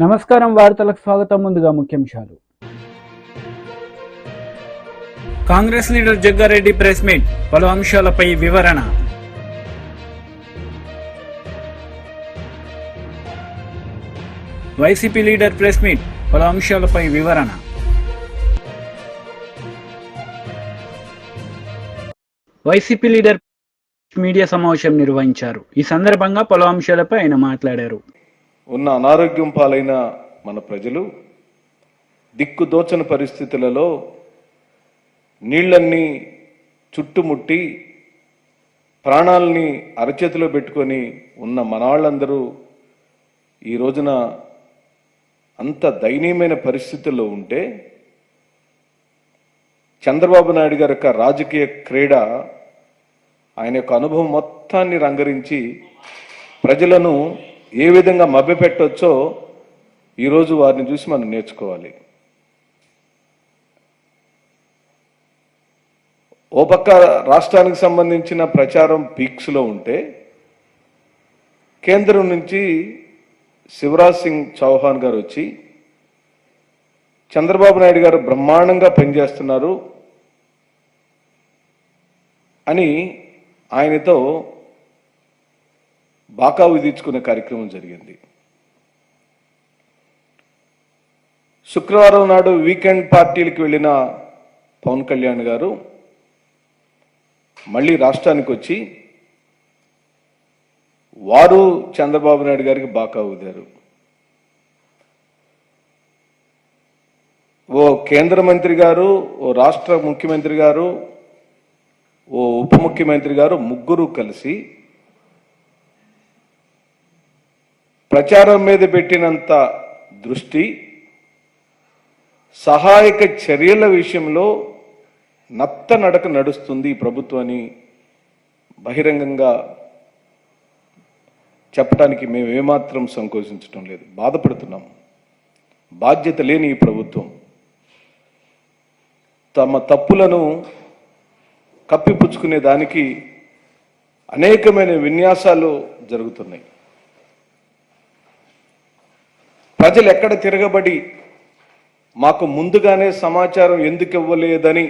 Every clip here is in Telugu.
నమస్కారం వార్తలకు స్వాగతం. ముందుగా ముఖ్యాంశాలు. Congress leader Jaggareddy press meet, పలు అంశాలపై వివరణ. వైసీపీ లీడర్ ప్రెస్ మీట్, పలు అంశాలపై వివరణ. వైసీపీ లీడర్ మీడియా సమావేశం నిర్వహించారు. ఈ సందర్భంగా పలు అంశాలపై ఆయన మాట్లాడారు. ఉన్న అనారోగ్యం పాలైన మన ప్రజలు దిక్కుదోచని పరిస్థితులలో నీళ్ళన్నీ చుట్టుముట్టి ప్రాణాలని అరచేతిలో పెట్టుకొని ఉన్న మనవాళ్ళందరూ ఈ రోజున అంత దయనీయమైన పరిస్థితుల్లో ఉంటే చంద్రబాబు నాయుడు గారి యొక్క రాజకీయ క్రీడ, ఆయన యొక్క అనుభవం మొత్తాన్ని రంగరించి ప్రజలను ఏ విధంగా మభ్యపెట్టొచ్చో ఈరోజు వారిని చూసి మనం నేర్చుకోవాలి. ఓ పక్క రాష్ట్రానికి సంబంధించిన ప్రచారం పీక్స్లో ఉంటే కేంద్రం నుంచి శివరాజ్ సింగ్ చౌహాన్ గారు వచ్చి చంద్రబాబు నాయుడు గారు బ్రహ్మాండంగా పనిచేస్తున్నారు అని ఆయనతో బాకా విధించుకునే కార్యక్రమం జరిగింది. శుక్రవారం నాడు వీకెండ్ పార్టీలకు వెళ్ళిన పవన్ కళ్యాణ్ గారు మళ్ళీ రాష్ట్రానికి వచ్చి వారు చంద్రబాబు నాయుడు గారికి బాకా ఊదారు. ఓ కేంద్ర మంత్రి గారు, ఓ రాష్ట్ర ముఖ్యమంత్రి గారు, ఓ ఉప ముఖ్యమంత్రి గారు ముగ్గురు కలిసి ప్రచారం మీద పెట్టినంత దృష్టి సహాయక చర్యల విషయంలో నత్తనడక నడుస్తుంది ఈ ప్రభుత్వాన్ని బహిరంగంగా చెప్పడానికి మేము ఏమాత్రం సంకోచించడం లేదు, బాధపడుతున్నాం. బాధ్యత లేని ఈ ప్రభుత్వం తమ తప్పులను కప్పిపుచ్చుకునే దానికి అనేకమైన విన్యాసాలు జరుగుతున్నాయి. ప్రజలు ఎక్కడ తిరగబడి మాకు ముందుగానే సమాచారం ఎందుకు ఇవ్వలేదని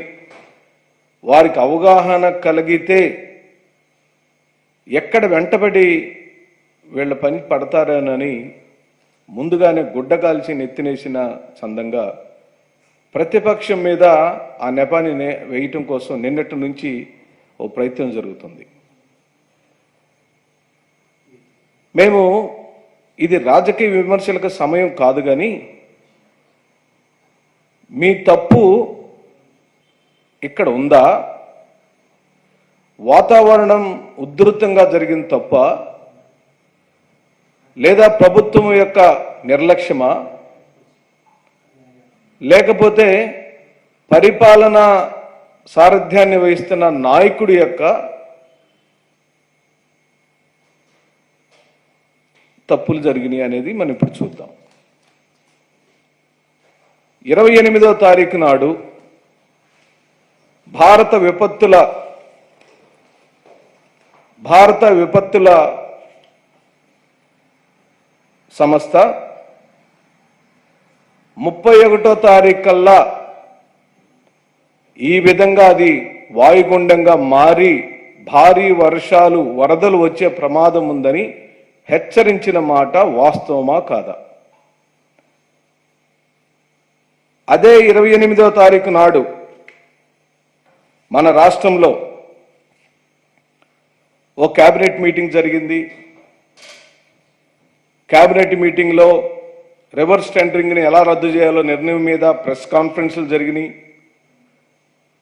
వారికి అవగాహన కలిగితే ఎక్కడ వెంటబడి వీళ్ళ పని పడతారనని ముందుగానే గుడ్డగాల్చి నెత్తినేసిన చందంగా ప్రతిపక్షం మీద ఆ నెపాన్ని వేయటం కోసం నిన్నటి నుంచి ఓ ప్రయత్నం జరుగుతుంది. మేము ఇది రాజకీయ విమర్శలకు సమయం కాదు, కానీ మీ తప్పు ఇక్కడ ఉందా, వాతావరణం ఉధృతంగా జరిగిన తప్ప, లేదా ప్రభుత్వం యొక్క నిర్లక్ష్యమా, లేకపోతే పరిపాలన సారథ్యాన్ని వహిస్తున్న నాయకుడి యొక్క తప్పులు జరిగినాయి అనేది మనం ఇప్పుడు చూద్దాం. 28వ తారీఖు నాడు భారత విపత్తుల సంస్థ 31వ తారీఖు కల్లా ఈ విధంగా అది వాయుగుండంగా మారి భారీ వర్షాలు, వరదలు వచ్చే ప్రమాదం ఉందని హెచ్చరించిన మాట వాస్తవమా కాదా? అదే 28వ తారీఖు నాడు మన రాష్ట్రంలో ఓ క్యాబినెట్ మీటింగ్ జరిగింది. క్యాబినెట్ మీటింగ్లో రివర్స్ టెండరింగ్ని ఎలా రద్దు చేయాలో నిర్ణయం మీద ప్రెస్ కాన్ఫరెన్సులు జరిగినాయి.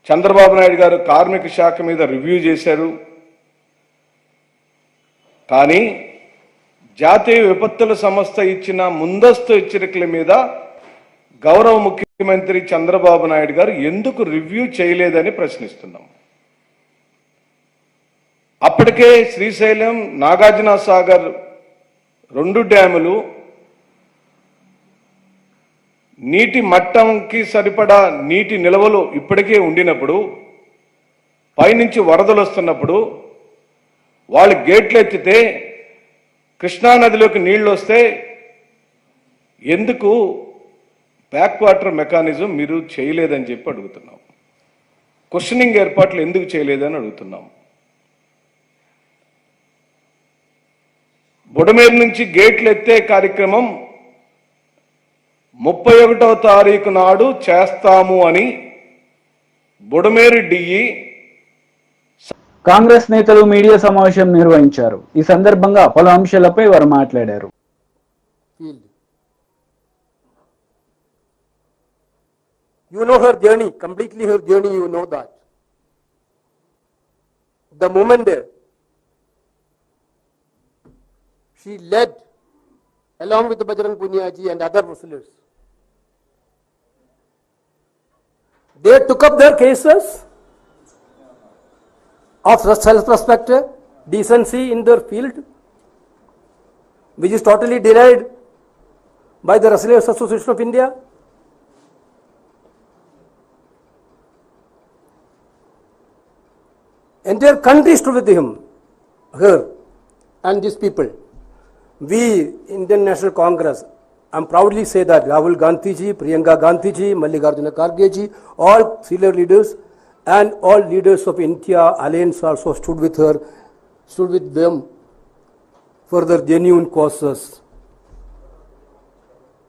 చంద్రబాబు నాయుడు గారు కార్మిక శాఖ మీద రివ్యూ చేశారు. కానీ జాతీయ విపత్తుల సంస్థ ఇచ్చిన ముందస్తు హెచ్చరికల మీద గౌరవ ముఖ్యమంత్రి చంద్రబాబు నాయుడు గారు ఎందుకు రివ్యూ చేయలేదని ప్రశ్నిస్తున్నాం. అప్పటికే శ్రీశైలం, నాగార్జున సాగర్ 2 డ్యాములు నీటి మట్టంకి సరిపడా నీటి నిల్వలు ఇప్పటికే ఉండినప్పుడు, పైనుంచి వరదలు వస్తున్నప్పుడు వాళ్ళు గేట్లు ఎత్తితే కృష్ణానదిలోకి నీళ్లు వస్తే ఎందుకు బ్యాక్ వాటర్ మెకానిజం మీరు చేయలేదని చెప్పి అడుగుతున్నాం. క్వశ్చనింగ్ ఏర్పాట్లు ఎందుకు చేయలేదని అడుగుతున్నాం. బుడమేరు నుంచి గేట్లు ఎత్తే కార్యక్రమం 31వ తారీఖు నాడు చేస్తాము అని బుడమేరు డిఈ కాంగ్రెస్ నేతలు మీడియా సమావేశం నిర్వహించారు. ఈ సందర్భంగా పలు అంశాలపై వారు మాట్లాడారు. You know her journey, completely her journey, you know that. The moment she led, along with Bajrang Punia ji and other wrestlers, they took up their cases of self-respect, decency in their field, which is totally denied by the Wrestlers Association of India. Entire country stood with him, her, and these people. We, Indian National Congress, I proudly say that Rahul Gandhi ji, Priyanka Gandhi ji, Mallikarjuna Kharge ji, all senior leaders and all leaders of India Alliance also stood with her, stood with them for their genuine causes,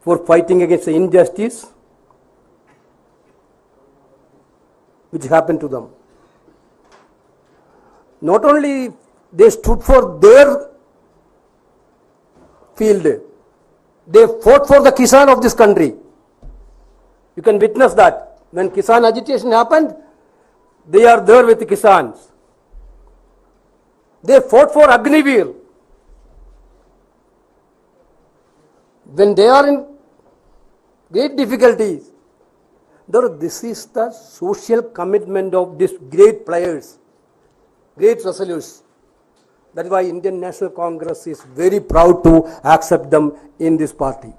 for fighting against the injustice which happened to them. Not only they stood for their field, they fought for the Kisan of this country. You can witness that. When Kisan agitation happened, they are there with the Kisans. They fought for Agniveer. When they are in great difficulties, this is the social commitment of these great players, great wrestlers. That is why Indian National Congress is very proud to accept them in this party.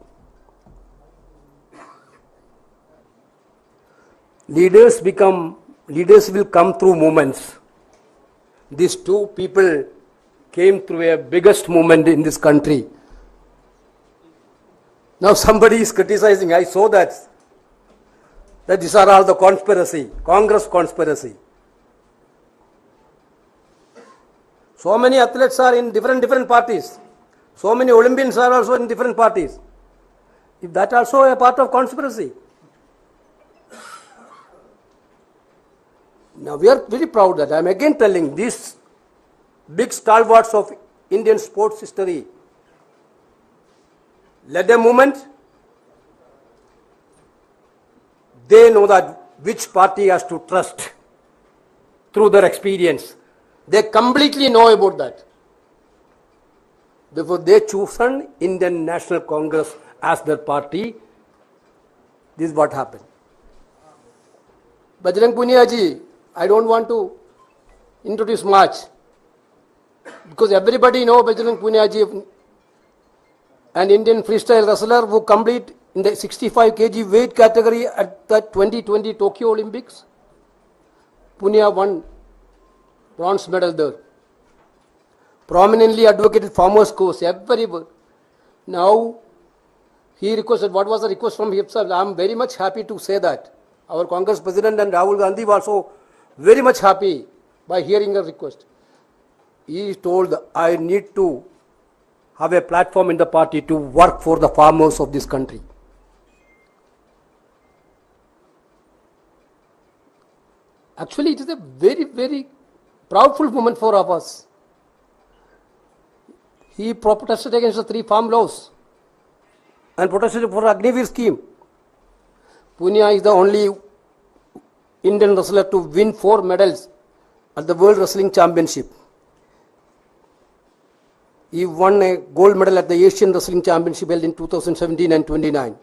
Leaders will come through movements. These two people came through a biggest movement in this country. Now somebody is criticizing, I saw that these are all the conspiracy, Congress conspiracy. So many athletes are in different parties. So many Olympians are also in different parties. If that also a part of conspiracy. Now we are very proud that I am again telling these big stalwarts of Indian sports history led a movement. They know that which party has to trust through their experience. They completely know about that. Therefore, they chosen Indian National Congress as their party. This is what happened. Bajrang Punia ji, I don't want to introduce much because everybody know Bajrang Punia ji, an Indian freestyle wrestler who complete in the 65 kg weight category at the 2020 Tokyo Olympics. Punia won bronze medal there. Prominently advocated farmers' cause everywhere. Now he requested, what was the request from himself? I am very much happy to say that. Our Congress President and Rahul Gandhi were also very much happy by hearing the request. He told, I need to have a platform in the party to work for the farmers of this country. Actually, it is a very, very proudful moment for us. He protested against the 3 farm laws and protested for Agniveer scheme. Punia is the only Indian wrestler to win 4 medals at the World Wrestling Championship. He won a gold medal at the Asian Wrestling Championship held in 2017 and 29.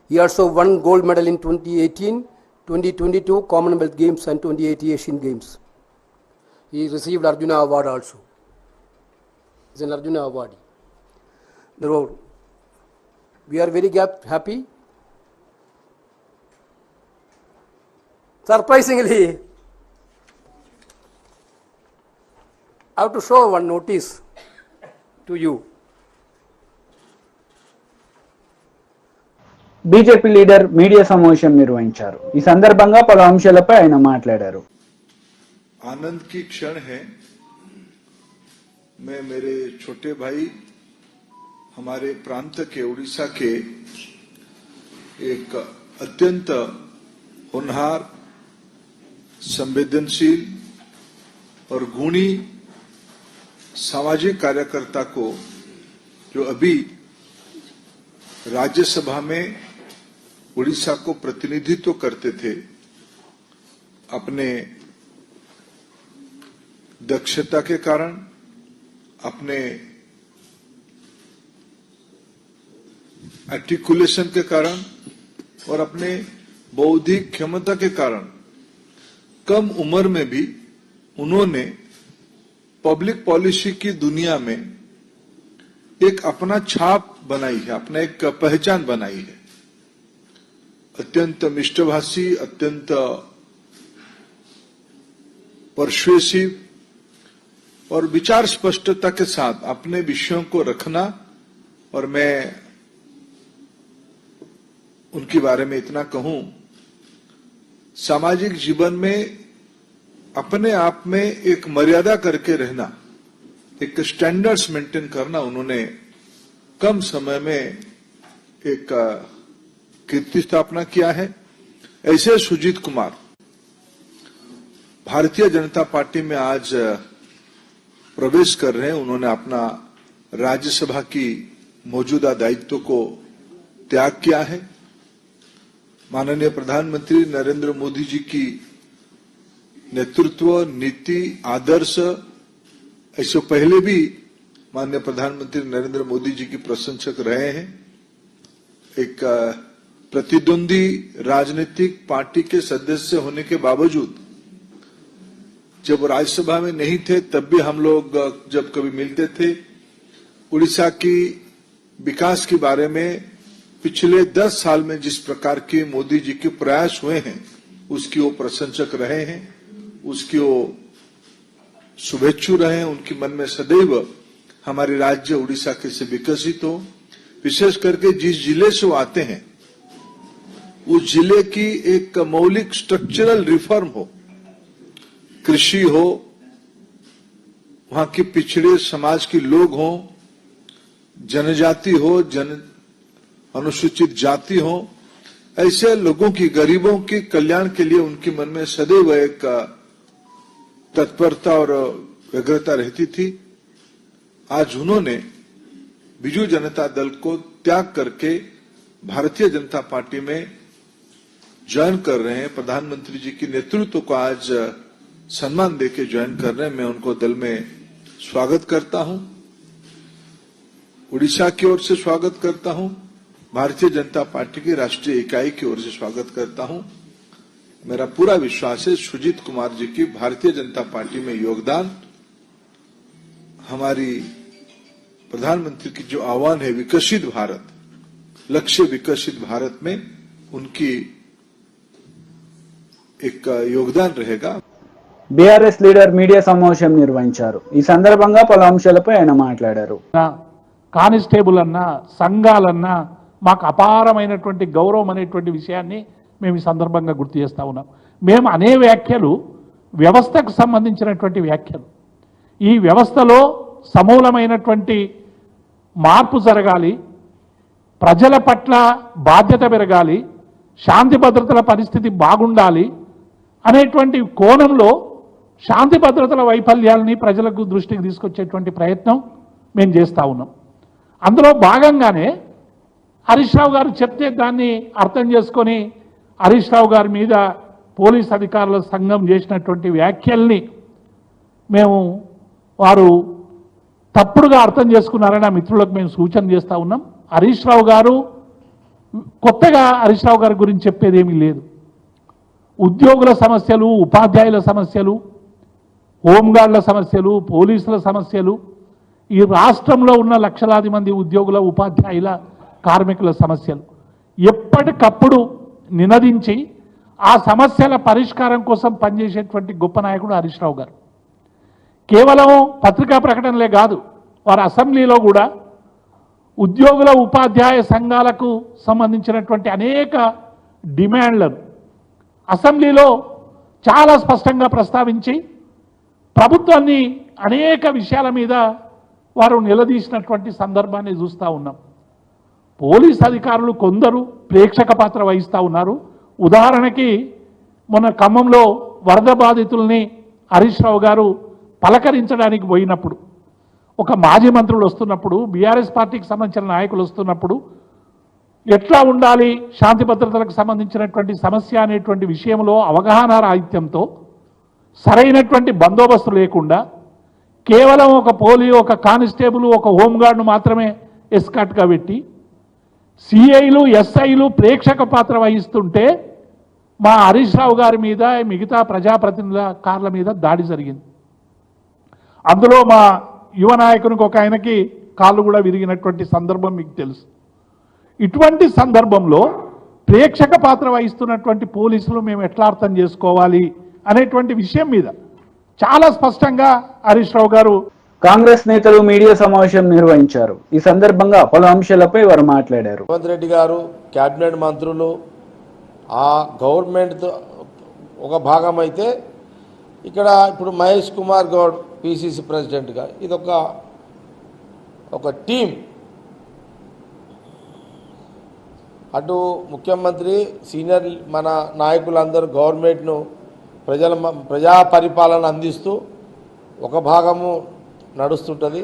He also won gold medal in 2018, 2022 Commonwealth Games and 2080 Asian Games. He received Arjuna Award also. He is an Arjuna awardee. Therefore, we are very happy. Surprisingly, I have to show one notice to you. BJP leader media సమావేశం నిర్వహించారు. ఈ సందర్భంగా పలు అంశాలపై ఆయన మాట్లాడారు. आनंद की क्षण है। मैं मेरे छोटे भाई हमारे प्रांत के उड़ीसा के एक अत्यंत होनहार, संवेदनशील और गुणी सामाजिक कार्यकर्ता को जो अभी राज्यसभा में उड़ीसा को प्रतिनिधित्व करते थे, अपने दक्षता के कारण, अपने आर्टिकुलेशन के कारण और अपने बौद्धिक क्षमता के कारण कम उम्र में भी उन्होंने पब्लिक पॉलिसी की दुनिया में एक अपना छाप बनाई है, अपना एक पहचान बनाई है। अत्यंत मिष्टभाषी, अत्यंत परसुएसिव और विचार स्पष्टता के साथ अपने विषयों को रखना। और मैं उनके बारे में इतना कहूं, सामाजिक जीवन में अपने आप में एक मर्यादा करके रहना, एक स्टैंडर्ड्स मेंटेन करना उन्होंने कम समय में एक कीर्ति स्थापना किया है। ऐसे सुजीत कुमार भारतीय जनता पार्टी में आज प्रवेश कर रहे हैं। उन्होंने अपना राज्यसभा की मौजूदा दायित्व को त्याग किया है। माननीय प्रधानमंत्री नरेंद्र मोदी जी की नेतृत्व, नीति, आदर्श, ऐसे पहले भी माननीय प्रधानमंत्री नरेंद्र मोदी जी की प्रशंसक रहे हैं। एक प्रतिद्वंदी राजनीतिक पार्टी के सदस्य होने के बावजूद जब राज्यसभा में नहीं थे तब भी हम लोग जब कभी मिलते थे, उड़ीसा की विकास के बारे में पिछले 10 साल में जिस प्रकार के मोदी जी के प्रयास हुए हैं उसकी वो प्रशंसक रहे हैं, उसकी वो शुभेच्छु रहे हैं। उनके मन में सदैव हमारे राज्य उड़ीसा कैसे विकसित हो, विशेष करके जिस जिले से वो आते हैं उस जिले की एक मौलिक स्ट्रक्चरल रिफॉर्म हो, कृषि हो, वहां के पिछड़े समाज के लोग हों, जनजाति हो, अनुसूचित जाति हो, ऐसे लोगों की, गरीबों के कल्याण के लिए उनके मन में सदैव एक तत्परता और व्यग्रता रहती थी। आज उन्होंने बीजू जनता दल को त्याग करके भारतीय जनता पार्टी में ज्वाइन कर रहे हैं। प्रधानमंत्री जी के नेतृत्व को आज सम्मान देके ज्वाइन कर रहे हैं। मैं उनको दल में स्वागत करता हूं, उड़ीसा की ओर से स्वागत करता हूं, भारतीय जनता पार्टी की राष्ट्रीय इकाई की ओर से स्वागत करता हूं। मेरा पूरा विश्वास है सुजीत कुमार जी की भारतीय जनता पार्टी में योगदान, हमारी प्रधानमंत्री की जो आह्वान है विकसित भारत, लक्ष्य विकसित भारत में उनकी एक योगदान रहेगा। బీఆర్ఎస్ లీడర్ మీడియా సమావేశం నిర్వహించారు. ఈ సందర్భంగా పలు అంశాలపై ఆయన మాట్లాడారు. కానిస్టేబుల్ అన్నా, సంఘాలన్నా మాకు అపారమైనటువంటి గౌరవం అనేటువంటి విషయాన్ని మేము ఈ సందర్భంగా గుర్తు చేస్తా ఉన్నాం. మేము అనే వ్యాఖ్యలు వ్యవస్థకు సంబంధించినటువంటి వ్యాఖ్యలు. ఈ వ్యవస్థలో సమూలమైనటువంటి మార్పు జరగాలి, ప్రజల పట్ల బాధ్యత పెరగాలి, శాంతి భద్రతల పరిస్థితి బాగుండాలి అనేటువంటి కోణంలో శాంతి భద్రతల వైఫల్యాలని ప్రజలకు దృష్టికి తీసుకొచ్చేటువంటి ప్రయత్నం మేము చేస్తూ ఉన్నాం. అందులో భాగంగానే హరీష్ రావు గారు చెప్తే దాన్ని అర్థం చేసుకొని హరీష్ రావు గారి మీద పోలీస్ అధికారుల సంఘం చేసినటువంటి వ్యాఖ్యల్ని మేము వారు తప్పుడుగా అర్థం చేసుకున్నారని ఆ మిత్రులకు మేము సూచన చేస్తూ ఉన్నాం. హరీష్ రావు గారు కొత్తగా హరీష్ రావు గారి గురించి చెప్పేది ఏమీ లేదు. ఉద్యోగుల సమస్యలు, ఉపాధ్యాయుల సమస్యలు, హోంగార్డుల సమస్యలు, పోలీసుల సమస్యలు, ఈ రాష్ట్రంలో ఉన్న లక్షలాది మంది ఉద్యోగుల, ఉపాధ్యాయుల, కార్మికుల సమస్యలు ఎప్పటికప్పుడు నినదించి ఆ సమస్యల పరిష్కారం కోసం పనిచేసేటువంటి గొప్ప నాయకుడు హరీష్ రావు గారు. కేవలం పత్రికా ప్రకటనలే కాదు, వారు అసెంబ్లీలో కూడా ఉద్యోగుల ఉపాధ్యాయ సంఘాలకు సంబంధించినటువంటి అనేక డిమాండ్లను అసెంబ్లీలో చాలా స్పష్టంగా ప్రస్తావించి ప్రభుత్వాన్ని అనేక విషయాల మీద వారు నిలదీసినటువంటి సందర్భాన్ని చూస్తూ ఉన్నాం. పోలీస్ అధికారులు కొందరు ప్రేక్షక పాత్ర వహిస్తూ ఉన్నారు. ఉదాహరణకి మొన్న ఖమ్మంలో వరద బాధితుల్ని హరీష్ రావు గారు పలకరించడానికి పోయినప్పుడు, ఒక మాజీ మంత్రులు వస్తున్నప్పుడు, బీఆర్ఎస్ పార్టీకి సంబంధించిన నాయకులు వస్తున్నప్పుడు ఎట్లా ఉండాలి, శాంతి భద్రతలకు సంబంధించినటువంటి సమస్య అనేటువంటి విషయంలో అవగాహన రాహిత్యంతో సరైనటువంటి బందోబస్తు లేకుండా కేవలం ఒక కానిస్టేబుల్, ఒక హోంగార్డును మాత్రమే ఎస్కాట్గా పెట్టి సిఐలు ఎస్ఐలు ప్రేక్షక పాత్ర వహిస్తుంటే మా హరీష్ రావు గారి మీద మిగతా ప్రజాప్రతినిధుల కార్ల మీద దాడి జరిగింది. అందులో మా యువ నాయకునికి ఒక ఆయనకి కాళ్ళు కూడా విరిగినటువంటి సందర్భం మీకు తెలుసు. ఇటువంటి సందర్భంలో ప్రేక్షక పాత్ర వహిస్తున్నటువంటి పోలీసులు మేము ఎట్లా అర్థం చేసుకోవాలి అనేటువంటి విషయం మీద చాలా స్పష్టంగా హరీష్ రావు గారు కాంగ్రెస్ నేతలు మీడియా సమావేశం నిర్వహించారు. ఈ సందర్భంగా పలు అంశాలపై వారు మాట్లాడారు. రేవంత్ రెడ్డి గారు, క్యాబినెట్ మంత్రులు, ఆ గవర్నమెంట్ ఒక భాగం అయితే ఇక్కడ ఇప్పుడు మహేష్ కుమార్ గౌడ్ పిసిసి ప్రెసిడెంట్గా ఇదొక టీం. అటు ముఖ్యమంత్రి, సీనియర్ మన నాయకులందరూ గవర్నమెంట్ను ప్రజా పరిపాలన అందిస్తూ ఒక భాగము నడుస్తుంటుంది.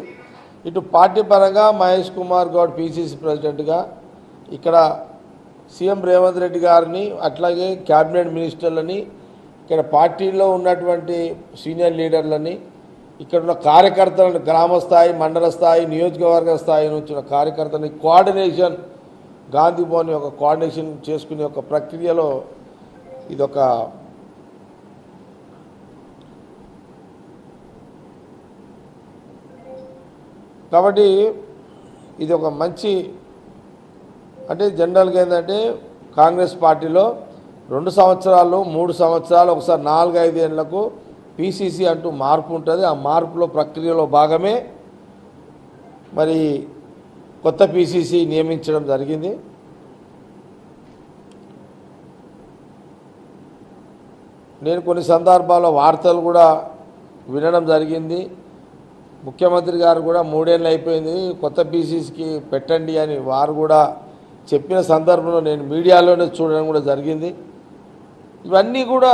ఇటు పార్టీ పరంగా మహేష్ కుమార్ గౌడ్ పిసిసి ప్రెసిడెంట్గా ఇక్కడ సీఎం రేవంత్ రెడ్డి గారిని, అట్లాగే క్యాబినెట్ మినిస్టర్లని, ఇక్కడ పార్టీలో ఉన్నటువంటి సీనియర్ లీడర్లని, ఇక్కడ ఉన్న కార్యకర్తలను గ్రామ స్థాయి, మండల స్థాయి, నియోజకవర్గ స్థాయి నుంచి ఉన్న కార్యకర్తలని కోఆర్డినేషన్, గాంధీ భవన్ ఒక కోఆర్డినేషన్ చేసుకునే ఒక ప్రక్రియలో ఇదొక కాబట్టి ఇది ఒక మంచి, అంటే జనరల్గా ఏంటంటే కాంగ్రెస్ పార్టీలో 2 సంవత్సరాలు 3 సంవత్సరాలు ఒకసారి 4-5 ఏళ్లకు పిసిసి అంటూ మార్పు ఉంటుంది. ఆ మార్పులో ప్రక్రియలో భాగమే మరి కొత్త పిసిసి నియమించడం జరిగింది. నేను కొన్ని సందర్భాల్లో వార్తలు కూడా వినడం జరిగింది. ముఖ్యమంత్రి గారు కూడా 3 ఏళ్ళు అయిపోయింది, కొత్త పిసిసికి పెట్టండి అని వారు కూడా చెప్పిన సందర్భంలో నేను మీడియాలోనే చూడడం కూడా జరిగింది. ఇవన్నీ కూడా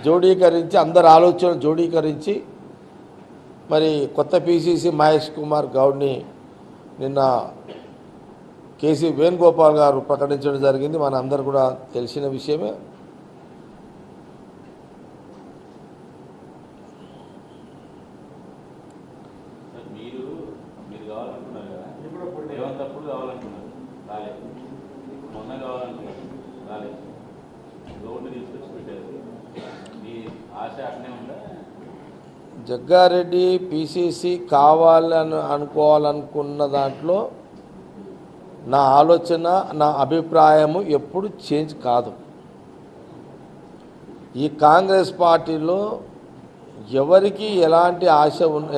జోడీకరించి, అందరి ఆలోచన జోడీకరించి మరి కొత్త పిసిసి మహేష్ కుమార్ గౌడ్ని నిన్న కేసీ వేణుగోపాల్ గారు ప్రకటించడం జరిగింది. మన అందరు కూడా తెలిసిన విషయమే. జగ్గారెడ్డి పిసిసి కావాలని అనుకోవాలనుకున్న దాంట్లో నా ఆలోచన, నా అభిప్రాయము ఎప్పుడు చేంజ్ కాదు. ఈ కాంగ్రెస్ పార్టీలో ఎవరికి ఎలాంటి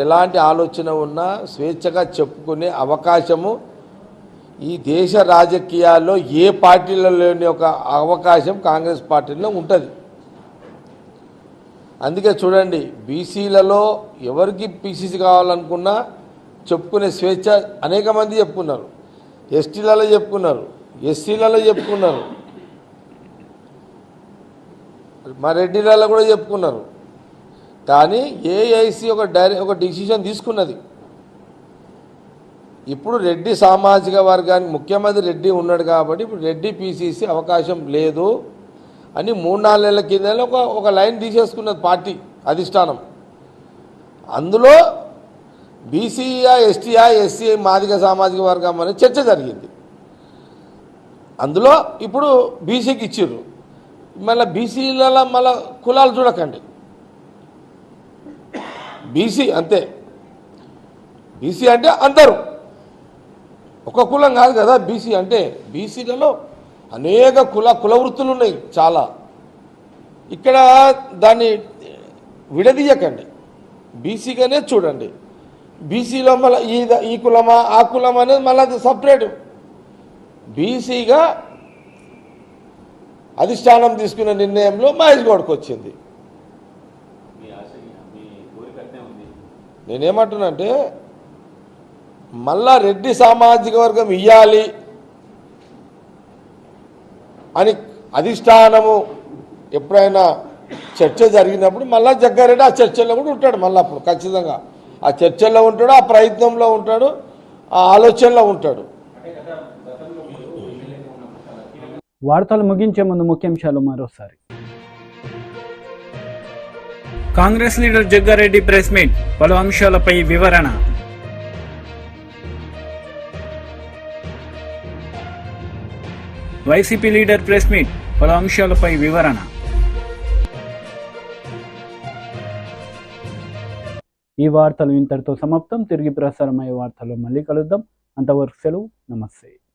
ఎలాంటి ఆలోచన ఉన్నా స్వేచ్ఛగా చెప్పుకునే అవకాశము ఈ దేశ రాజకీయాల్లో ఏ పార్టీలో లేని ఒక అవకాశం కాంగ్రెస్ పార్టీలో ఉంటుంది. అందుకే చూడండి, బీసీలలో ఎవరికి పిసిసి కావాలనుకున్నా చెప్పుకునే స్వేచ్ఛ అనేక మంది చెప్పుకున్నారు. ఎస్టీలలో చెప్పుకున్నారు, ఎస్సీలలో చెప్పుకున్నారు, మా రెడ్డిలలో కూడా చెప్పుకున్నారు. కానీ ఏఐసి ఒక డిసిషన్ తీసుకున్నది. ఇప్పుడు రెడ్డి సామాజిక వర్గానికి ముఖ్యమంత్రి రెడ్డి ఉన్నాడు కాబట్టి ఇప్పుడు రెడ్డి పిసిసి అవకాశం లేదు అని 3-4 నెలల కింద ఒక లైన్ తీసేసుకున్నది పార్టీ అధిష్టానం. అందులో బీసీయా, ఎస్టీయా, ఎస్సీ, మాదిగ సామాజిక వర్గం అనే చర్చ జరిగింది. అందులో ఇప్పుడు బీసీకి ఇచ్చిర్రు. మళ్ళీ బీసీలలో మళ్ళీ కులాలు చూడకండి, బీసీ అంతే. బీసీ అంటే అందరూ, ఒక కులం కాదు కదా బీసీ అంటే. బీసీలలో అనేక కుల వృత్తులు ఉన్నాయి చాలా. ఇక్కడ దాన్ని విడదీయకండి, బీసీగానే చూడండి. బీసీలో మళ్ళీ ఈ కులమా ఆ కులమా అనేది మళ్ళీ అది సపరేట్. బీసీగా అధిష్టానం తీసుకున్న నిర్ణయంలో మహేష్ గౌడ్కి వచ్చింది. నేనేమంటున్నానంటే మళ్ళా రెడ్డి సామాజిక వర్గం ఇవ్వాలి అని అధిష్టానము ఎప్పుడైనా చర్చ జరిగినప్పుడు మళ్ళా జగ్గారెడ్డి ఆ చర్చల్లో కూడా ఉంటాడు. మళ్ళీ అప్పుడు ఖచ్చితంగా ఆ చర్చల్లో ఉంటాడు, ఆ ప్రయత్నంలో ఉంటాడు, ఆ ఆలోచనలో ఉంటాడు. వార్తలు ముగించే ముందు ముఖ్యాంశాలు మరోసారి. Congress leader Jaggareddy press meet, పలు అంశాలపై వివరణ. వైసీపీ లీడర్ ప్రెస్ మీట్, పలు అంశాలపై వివరణ. ఈ వార్తలు ఇంతటితో సమాప్తం. తిరిగి ప్రసారమయ్యే వార్తల్లో మళ్ళీ కలుద్దాం. అంతవరకు సెలవు. నమస్తే.